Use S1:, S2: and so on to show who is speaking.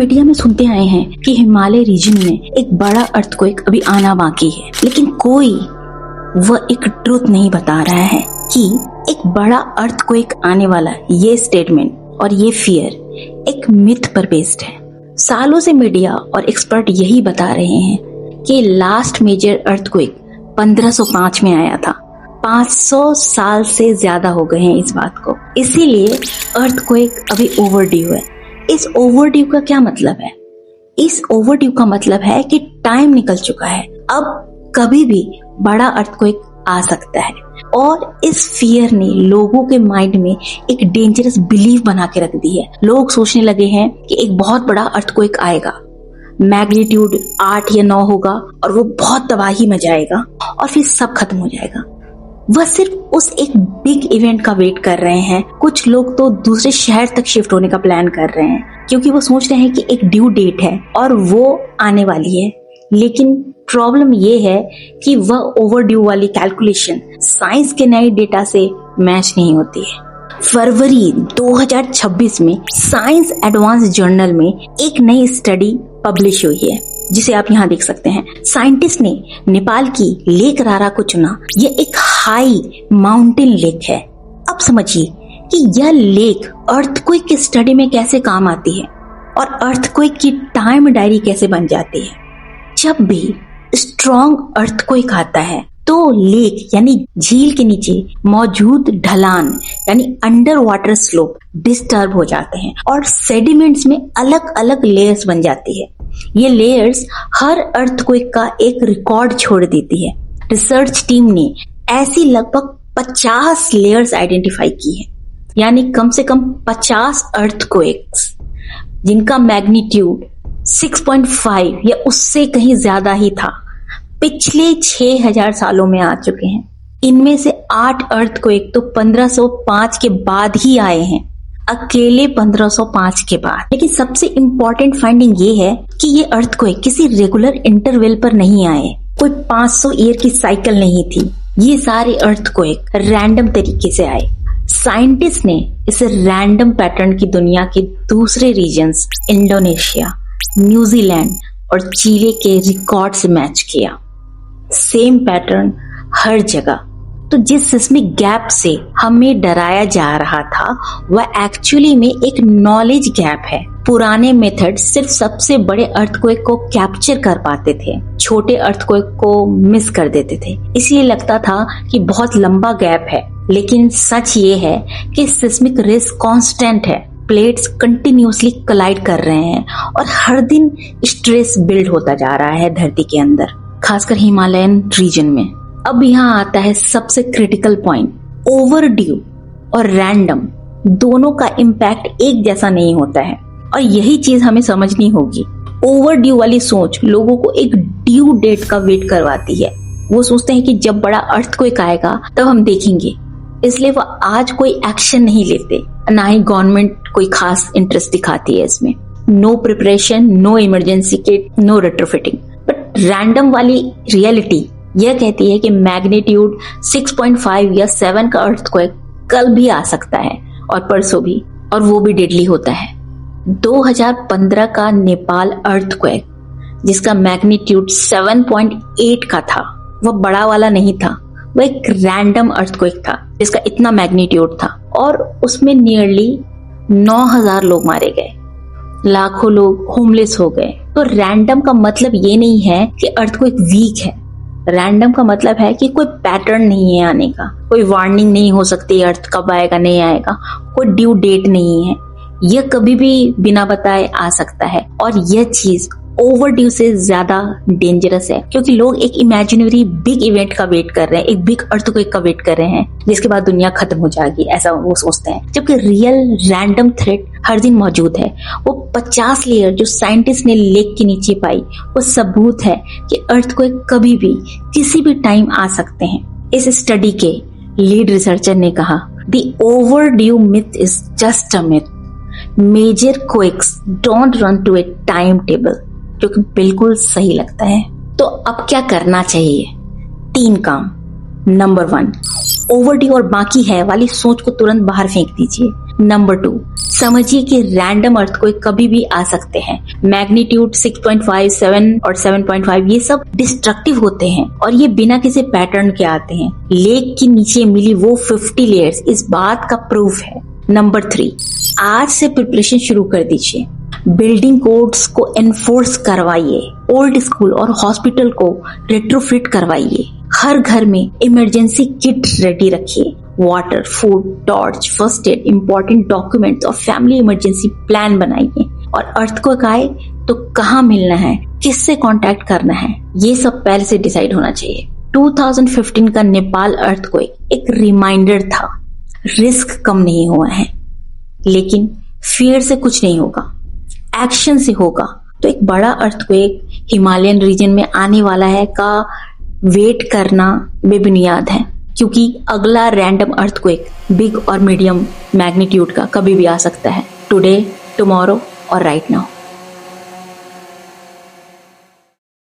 S1: Media में सुनते आए हैं कि हिमालय रीजन में एक बड़ा अर्थक्वेक अभी आना बाकी है, लेकिन कोई वह एक ट्रूथ नहीं बता रहा है कि एक बड़ा अर्थक्वेक आने वाला ये स्टेटमेंट और ये फियर एक मिथ पर बेस्ड है। सालों से मीडिया और एक्सपर्ट यही बता रहे हैं कि लास्ट मेजर अर्थक्वेक 1505 में आया था। 500 साल से ज्यादा हो गए हैं इस बात को, इसीलिए अर्थक्वेक अभी ओवरड्यू है। इस ओवरड्यू का क्या मतलब है? इस ओवरड्यू का मतलब है कि टाइम निकल चुका है, अब कभी भी बड़ा अर्थक्वेक आ सकता है। और इस फियर ने लोगों के माइंड में एक डेंजरस बिलीफ बना के रख दी है। लोग सोचने लगे हैं कि एक बहुत बड़ा अर्थक्वेक आएगा, मैग्नीट्यूड 8 या 9 होगा और वो बहुत तबाही मचाएगा और फिर सब खत्म हो जाएगा। वह सिर्फ उस एक बिग इवेंट का वेट कर रहे हैं। कुछ लोग तो दूसरे शहर तक शिफ्ट होने का प्लान कर रहे हैं क्योंकि वो सोच रहे हैं कि एक ड्यू डेट है और वो आने वाली है। लेकिन प्रॉब्लम ये है कि वह ओवरड्यू वाली कैलकुलेशन साइंस के नए डेटा से मैच नहीं होती है। फरवरी 2026 में साइंस एडवांस जर्नल में एक नई स्टडी पब्लिश हुई है, जिसे आप यहाँ देख सकते हैं। साइंटिस्ट ने नेपाल की लेक रारा को चुना। यह एक हाई माउंटेन लेक है। अब समझिए कि यह लेक अर्थक्वेक की स्टडी में कैसे काम आती है और अर्थक्वेक की टाइम डायरी कैसे बन जाती है। जब भी स्ट्रॉन्ग अर्थक्वेक आता है तो लेक यानी झील के नीचे मौजूद ढलान यानी अंडर वाटर स्लोप डिस्टर्ब हो जाते हैं और सेडिमेंट्स में अलग अलग लेयर्स बन जाती है। ये लेयर्स हर अर्थक्वेक का एक रिकॉर्ड छोड़ देती है। रिसर्च टीम ने ऐसी लगभग 50 लेयर्स आइडेंटिफाई की है, यानी कम से कम 50 अर्थक्वेक्स जिनका मैग्नीट्यूड 6.5 या उससे कहीं ज्यादा ही था, पिछले 6000 सालों में आ चुके हैं। इनमें से 8 अर्थक्वेक तो 1505 के बाद ही आए हैं, अकेले 1505 के बाद। लेकिन सबसे इम्पोर्टेंट फाइंडिंग ये है कि ये अर्थक्वेक किसी रेगुलर इंटरवल पर नहीं आए, कोई 500 ईयर की साइकिल नहीं थी। ये सारे अर्थक्वेक रैंडम तरीके से आए। साइंटिस्ट ने इस रैंडम पैटर्न की दुनिया के दूसरे रीजन्स इंडोनेशिया, न्यूजीलैंड और चिली के रिकॉर्ड से मैच किया। सेम पैटर्न हर जगह। तो जिस सिस्मिक गैप से हमें डराया जा रहा था वह एक्चुअली में एक नॉलेज गैप है। पुराने मेथड सिर्फ सबसे बड़े अर्थक्वेक को कैप्चर कर पाते थे, छोटे अर्थक्वेक को मिस कर देते थे। इसलिए लगता था कि बहुत लंबा गैप है, लेकिन सच ये है कि सिस्मिक रिस्क कांस्टेंट है। प्लेट्स कंटिन्यूसली कोलाइड कर रहे हैं और हर दिन स्ट्रेस बिल्ड होता जा रहा है धरती के अंदर, खासकर हिमालयन रीजन में। अब यहाँ आता है सबसे क्रिटिकल पॉइंट। ओवरड्यू और रैंडम दोनों का इम्पैक्ट एक जैसा नहीं होता है और यही चीज हमें समझनी होगी। ओवरड्यू वाली सोच लोगों को एक ड्यू डेट का वेट करवाती है। वो सोचते हैं कि जब बड़ा अर्थक्वेक आएगा तब हम देखेंगे, इसलिए वो आज कोई एक्शन नहीं लेते, ना ही गवर्नमेंट कोई खास इंटरेस्ट दिखाती है इसमें। No preparation, no emergency kit, no retrofitting. But random वाली रियलिटी यह कहती है कि मैग्नीट्यूड 6.5 या 7 का अर्थक्वेक कल भी आ सकता है और परसों भी, और वो भी डेडली होता है। 2015 का नेपाल अर्थक्वेक जिसका मैग्नीट्यूड 7.8 का था, वह बड़ा वाला नहीं था, वह एक रैंडम अर्थक्वेक था जिसका इतना मैग्नीट्यूड था और उसमें नियरली 9000 लोग मारे गए, लाखों लोग होमलेस हो गए। तो रैंडम का मतलब ये नहीं है कि अर्थक्वेक वीक है। रैंडम का मतलब है कि कोई पैटर्न नहीं है आने का, कोई वार्निंग नहीं हो सकती अर्थ कब आएगा नहीं आएगा, कोई ड्यू डेट नहीं है। यह कभी भी बिना बताए आ सकता है और यह चीज ओवरड्यू से ज्यादा डेंजरस है क्योंकि लोग एक इमेजिनरी बिग इवेंट का वेट कर रहे हैं, एक बिग अर्थक्वेक का वेट कर रहे हैं जिसके बाद दुनिया खत्म हो जाएगी, ऐसा वो सोचते हैं। जबकि रियल रैंडम थ्रेट हर दिन मौजूद है। वो 50 लेयर जो साइंटिस्ट ने लेक के नीचे पाई, वो सबूत है कि अर्थक्वेक कभी भी किसी भी टाइम आ सकते हैं। इस स्टडी के लीड रिसर्चर ने कहा, the overdue myth is just a myth, major quakes don't run to a time table, जो कि बिल्कुल सही लगता है। तो अब क्या करना चाहिए? 3 काम। नंबर 1, ओवरड्यू और बाकी है वाली सोच को तुरंत बाहर फेंक दीजिए। नंबर 2, समझिए कि रैंडम अर्थक्वेक कभी भी आ सकते हैं। मैग्नीट्यूड 6.5, 7 और 7.5 ये सब डिस्ट्रक्टिव होते हैं और ये बिना किसी पैटर्न के आते हैं। लेक के नीचे मिली वो 50 लेयर्स इस बात का प्रूफ है। नंबर 3, आज से प्रिपरेशन शुरू कर दीजिए। बिल्डिंग कोड्स को एनफोर्स करवाइए। ओल्ड स्कूल और हॉस्पिटल को रेट्रोफिट करवाइए। हर घर में इमरजेंसी किट रेडी रखिए। Water, food, torch, first aid, important documents और फैमिली इमरजेंसी प्लान बनाइए। और अर्थक्वेक आए तो कहाँ मिलना है, किससे कांटेक्ट करना है, ये सब पहले से डिसाइड होना चाहिए। 2015 का नेपाल अर्थक्वेक एक रिमाइंडर था। रिस्क कम नहीं हुआ है, लेकिन फियर से कुछ नहीं होगा, एक्शन से होगा। तो एक बड़ा अर्थक्वेक हिमालयन रीजन में आने वाला है का वेट करना बेबुनियाद है, क्योंकि अगला रैंडम अर्थक्वेक बिग और मीडियम मैग्नीट्यूड का कभी भी आ सकता है। टुडे, टुमारो और राइट नाउ।